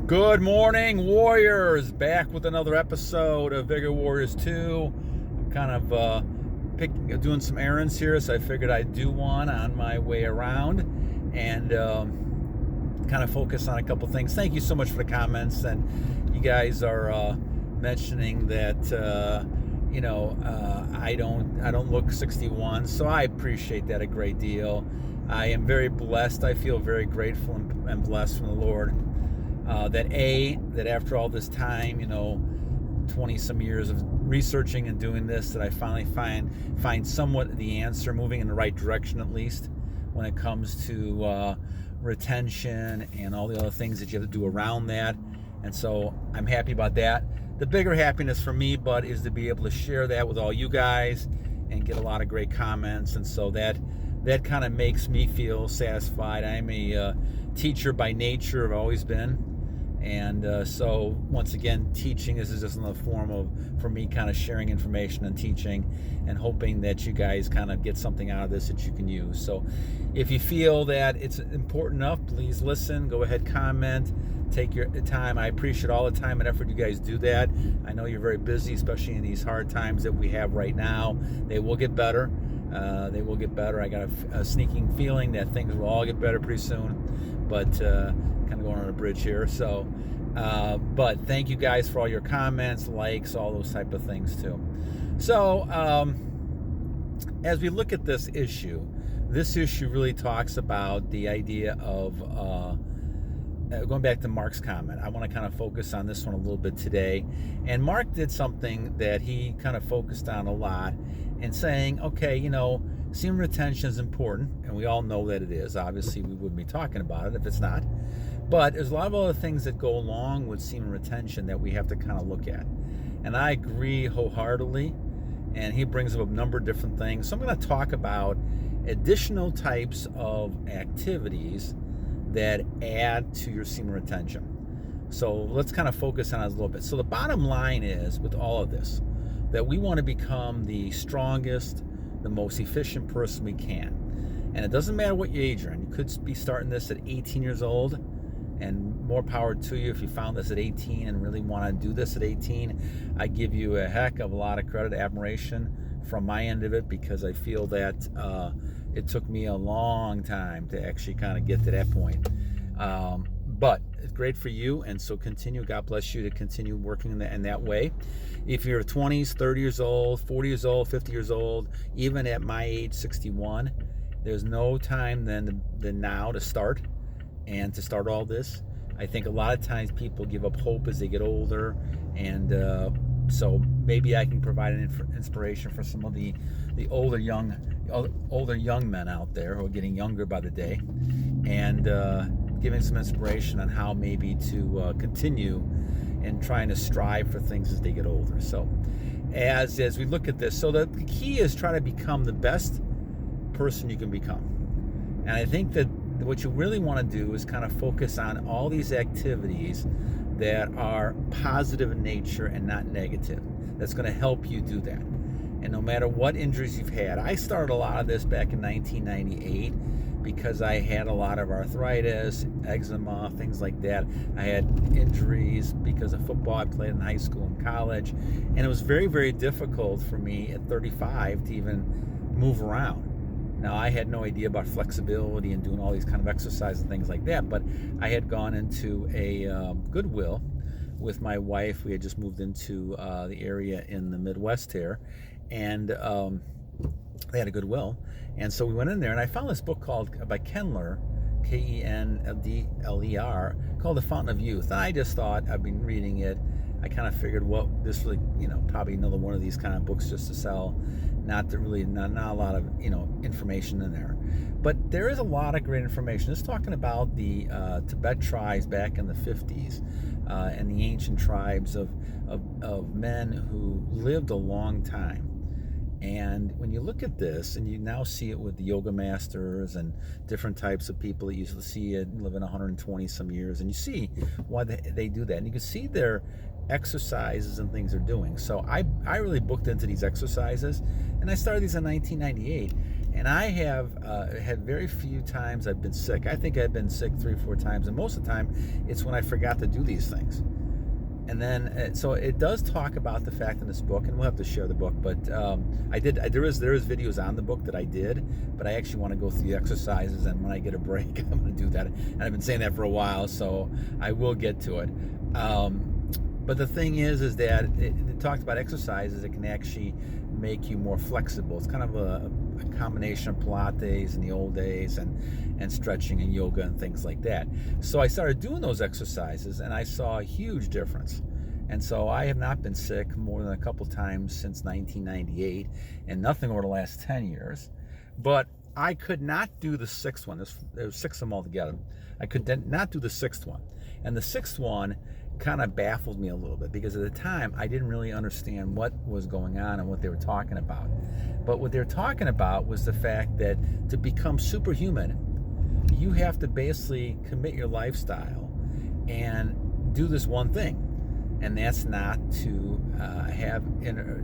Good morning, Warriors. Back with another episode of Vigor Warriors 2. I'm kind of doing some errands here, so I figured I'd do one on my way around and kind of focus on a couple things. Thank you so much for the comments, and you guys are mentioning that I don't look 61, so I appreciate that a great deal. I am very blessed. I feel very grateful and blessed from the Lord. That after all this time, 20 some years of researching and doing this, that I finally find somewhat the answer, moving in the right direction at least, when it comes to retention and all the other things that you have to do around that. And so I'm happy about that. The bigger happiness for me, bud, is to be able to share that with all you guys and get a lot of great comments. And so that kind of makes me feel satisfied. I'm a teacher by nature. I've always been. And so once again, teaching is just another form for me kind of sharing information and teaching and hoping that you guys kind of get something out of this that you can use. So if you feel that it's important enough, please listen, go ahead, comment, take your time. I appreciate all the time and effort you guys do that. I know you're very busy, especially in these hard times that we have right now. They will get better. They will get better. I got a sneaking feeling that things will all get better pretty soon, but kind of going on a bridge here. So, but thank you guys for all your comments, likes, all those type of things too. So, as we look at this issue really talks about the idea of going back to Marc's comment. I want to kind of focus on this one a little bit today. And Marc did something that he kind of focused on a lot and saying, okay, semen retention is important, and we all know that it is. Obviously, we wouldn't be talking about it if it's not. But there's a lot of other things that go along with semen retention that we have to kind of look at. And I agree wholeheartedly, and he brings up a number of different things. So I'm going to talk about additional types of activities that add to your semen retention. So let's kind of focus on it a little bit. So the bottom line is, with all of this, that we want to become the strongest, the most efficient person we can. And it doesn't matter what your age you're in. You could be starting this at 18 years old, and more power to you if you found this at 18 and really want to do this at 18. I give you a heck of a lot of credit, admiration from my end of it, because I feel that it took me a long time to actually kind of get to that point. But it's great for you, and so continue. God bless you to continue working in that way. If you're 20s, 30 years old, 40 years old, 50 years old, even at my age, 61, there's no time than now to start and to start all this. I think a lot of times people give up hope as they get older, and so maybe I can provide an inspiration for some of the older young men out there who are getting younger by the day, and giving some inspiration on how maybe to continue and trying to strive for things as they get older. So as we look at this, so the key is try to become the best person you can become. And I think that what you really want to do is kind of focus on all these activities that are positive in nature and not negative. That's going to help you do that. And no matter what injuries you've had, I started a lot of this back in 1998 because I had a lot of arthritis, eczema, things like that. I had injuries because of football. I played in high school and college, and it was very, very difficult for me at 35 to even move around. Now, I had no idea about flexibility and doing all these kind of exercises and things like that, but I had gone into a Goodwill with my wife. We had just moved into the area in the Midwest here, and they had a Goodwill. And so we went in there, and I found this book by Kendler, Kendler, called The Fountain of Youth. And I just thought, I've been reading it. I kind of figured, well, this really, probably another one of these kind of books just to sell. Not a lot of, information in there. But there is a lot of great information. It's talking about the Tibet tribes back in the 50s and the ancient tribes of men who lived a long time. And when you look at this, and you now see it with the yoga masters and different types of people that you see it living 120 some years, and you see why they do that. And you can see their exercises and things they're doing. So I really booked into these exercises, and I started these in 1998. And I have had very few times I've been sick. I think I've been sick 3 or 4 times, and most of the time it's when I forgot to do these things. And then, so it does talk about the fact in this book, and we'll have to share the book, but there is videos on the book that I did, but I actually want to go through the exercises, and when I get a break, I'm going to do that. And I've been saying that for a while, so I will get to it. But the thing is that it talks about exercises that can actually make you more flexible. It's kind of a combination of Pilates in the old days and stretching and yoga and things like that. So I started doing those exercises, and I saw a huge difference. And so I have not been sick more than a couple times since 1998, and nothing over the last 10 years. But I could not do the 6th one. There was 6 of them altogether. I could not do the 6th one. And the 6th one kind of baffled me a little bit, because at the time I didn't really understand what was going on and what they were talking about. But what they were talking about was the fact that to become superhuman, you have to basically commit your lifestyle and do this one thing, and that's not to have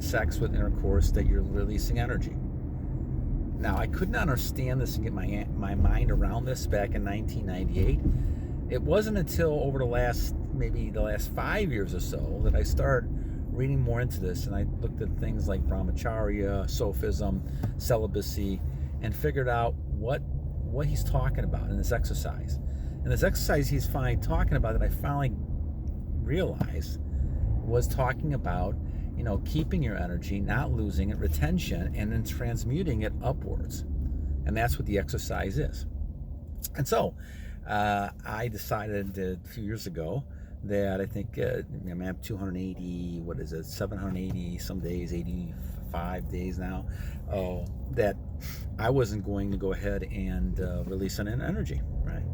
sex with intercourse that you're releasing energy. Now, I could not understand this and get my mind around this back in 1998. It wasn't until over the last 5 years or so that I started reading more into this, and I looked at things like brahmacharya, sophism, celibacy, and figured out what he's talking about in this exercise. And this exercise he's talking about that I finally realized was talking about, keeping your energy, not losing it, retention, and then transmuting it upwards. And that's what the exercise is. And so I decided a few years ago that I think I'm at 280, 780 some days, 85 days now, that I wasn't going to go ahead and release an energy, right?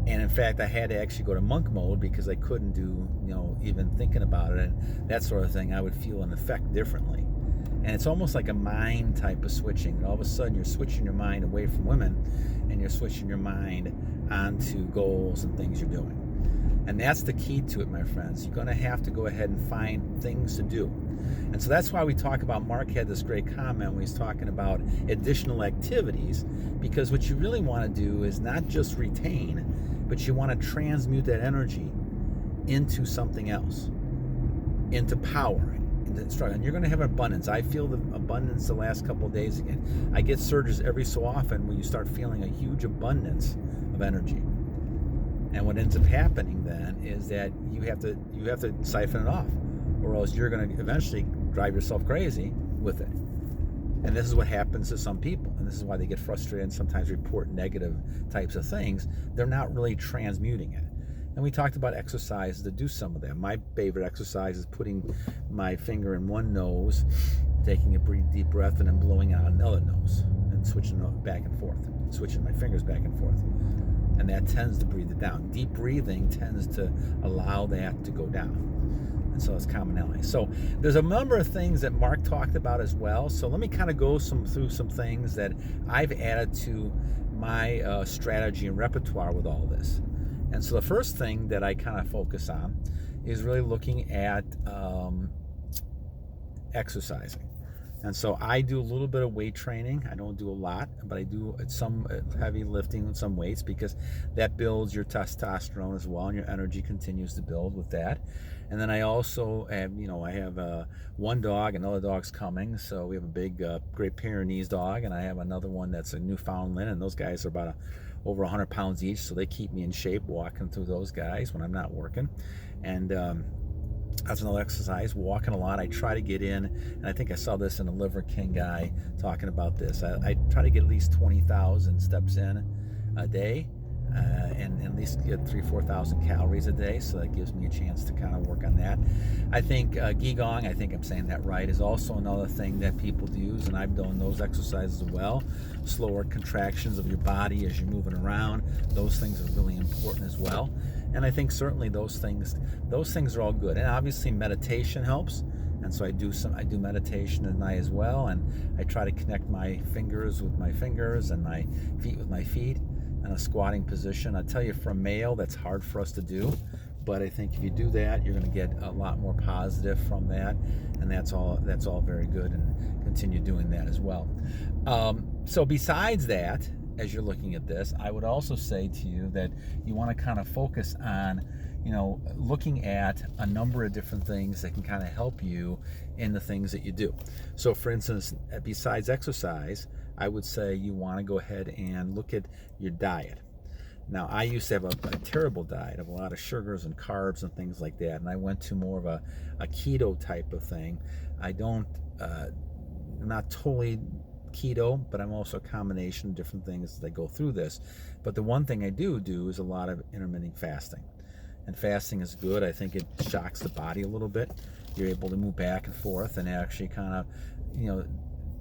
And in fact, I had to actually go to monk mode, because I couldn't do, even thinking about it and that sort of thing, I would feel an effect differently. And it's almost like a mind type of switching. And all of a sudden, you're switching your mind away from women, and you're switching your mind onto goals and things you're doing. And that's the key to it, my friends. You're going to have to go ahead and find things to do. And so that's why we talk about, Marc had this great comment when he's talking about additional activities, because what you really want to do is not just retain, but you want to transmute that energy into something else, into power, into struggle. And you're going to have abundance. I feel the abundance the last couple of days again. I get surges every so often where you start feeling a huge abundance of energy. And what ends up happening then is that you have to siphon it off, or else you're going to eventually drive yourself crazy with it. And this is what happens to some people, and this is why they get frustrated and sometimes report negative types of things. They're not really transmuting it. And we talked about exercises to do some of them. My favorite exercise is putting my finger in one nose, taking a deep breath, and then blowing out another nose, and switching back and forth, switching my fingers back and forth. And that tends to breathe it down. Deep breathing tends to allow that to go down. And so it's commonality. So there's a number of things that Marc talked about as well. So let me kind of go through some things that I've added to my strategy and repertoire with all this. And so the first thing that I kind of focus on is really looking at exercising. And so I do a little bit of weight training. I don't do a lot, but I do some heavy lifting with some weights, because that builds your testosterone as well, and your energy continues to build with that. And then I also have, I have one dog, another dog's coming. So we have a big Great Pyrenees dog, and I have another one that's a Newfoundland, and those guys are about over 100 pounds each, so they keep me in shape walking through those guys when I'm not working. And that's another exercise, walking a lot. I try to get in, and I think I saw this in a Liver King guy talking about this. I try to get at least 20,000 steps in a day, and at least get 4,000 calories a day, so that gives me a chance to kind of work on that. I think Qigong, I think I'm saying that right, is also another thing that people use, and I've done those exercises as well. Slower contractions of your body as you're moving around, those things are really important as well. And I think certainly those things are all good. And obviously meditation helps. And so I do meditation at night as well, and I try to connect my fingers with my fingers and my feet with my feet in a squatting position. I tell you, for a male, that's hard for us to do, but I think if you do that, you're going to get a lot more positive from that, and that's all very good, and continue doing that as well. So besides that, as you're looking at this, I would also say to you that you want to kind of focus on, looking at a number of different things that can kind of help you in the things that you do. So for instance, besides exercise, I would say you want to go ahead and look at your diet. Now, I used to have a terrible diet of a lot of sugars and carbs and things like that, and I went to more of a keto type of thing. I'm not totally keto, but I'm also a combination of different things as I go through this. But the one thing I do is a lot of intermittent fasting. And fasting is good. I think it shocks the body a little bit. You're able to move back and forth and actually kind of,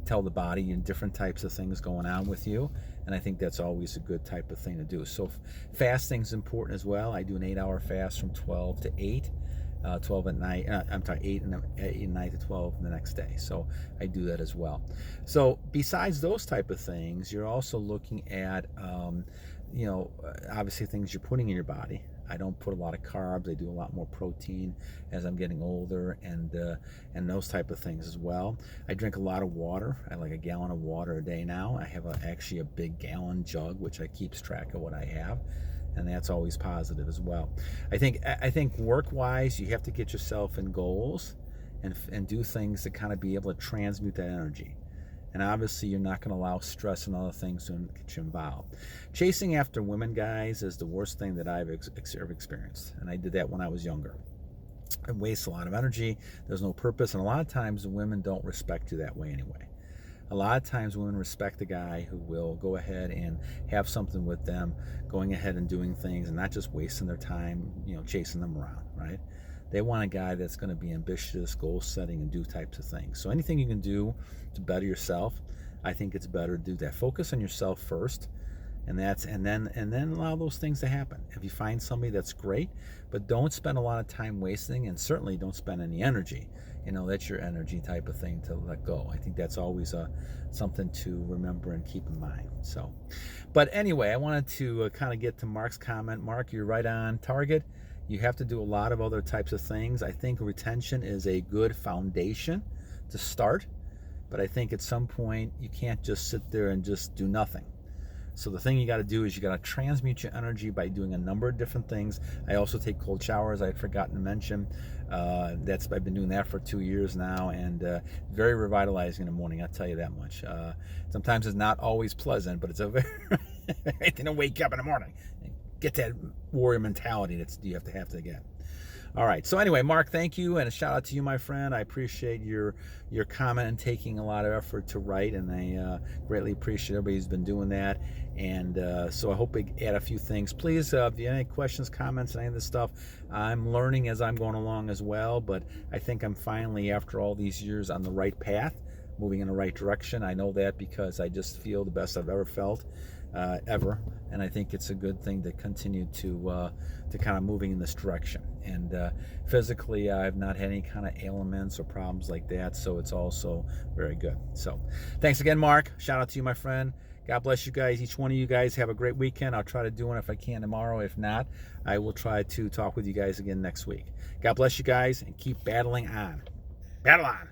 tell the body different types of things going on with you. And I think that's always a good type of thing to do. So fasting is important as well. I do an 8-hour fast from 12 to 8. 12 at night, 8 at night to 12 the next day. So I do that as well. So besides those type of things, you're also looking at, obviously things you're putting in your body. I don't put a lot of carbs. I do a lot more protein as I'm getting older, and those type of things as well. I drink a lot of water. I like a gallon of water a day now. I have actually a big gallon jug, which I keeps track of what I have. And that's always positive as well. I think work-wise, you have to get yourself in goals and do things to kind of be able to transmute that energy. And obviously, you're not going to allow stress and other things to get you involved. Chasing after women, guys, is the worst thing that I've ever experienced. And I did that when I was younger. It wastes a lot of energy. There's no purpose. And a lot of times, women don't respect you that way anyway. A lot of times women respect the guy who will go ahead and have something with them, going ahead and doing things and not just wasting their time, chasing them around, right? They want a guy that's going to be ambitious, goal setting, and do types of things. So anything you can do to better yourself, I think it's better to do that. Focus on yourself first, and then allow those things to happen. If you find somebody, that's great, but don't spend a lot of time wasting, and certainly don't spend any energy. That's your energy type of thing to let go. I think that's always something to remember and keep in mind. So, but anyway, I wanted to kind of get to Marc's comment. Marc, you're right on target. You have to do a lot of other types of things. I think retention is a good foundation to start, but I think at some point you can't just sit there and just do nothing. So the thing you got to do is you got to transmute your energy by doing a number of different things. I also take cold showers. I had forgotten to mention. I've been doing that for 2 years now, and very revitalizing in the morning. I'll tell you that much. Sometimes it's not always pleasant, but it's a very thing to wake up in the morning and get that warrior mentality that you have to get. All right. So anyway, Marc, thank you, and a shout out to you, my friend. I appreciate your comment and taking a lot of effort to write, and I greatly appreciate everybody who's been doing that. And so I hope we add a few things. Please, if you have any questions, comments, and any of this stuff, I'm learning as I'm going along as well. But I think I'm finally, after all these years, on the right path, moving in the right direction. I know that because I just feel the best I've ever felt. Ever, and I think it's a good thing to continue to kind of moving in this direction. And physically, I've not had any kind of ailments or problems like that, so it's also very good. So thanks again, Marc. Shout out to you, my friend. God bless you guys. Each one of you guys have a great weekend. I'll try to do one if I can tomorrow. If not, I will try to talk with you guys again next week. God bless you guys, and keep battling on. Battle on.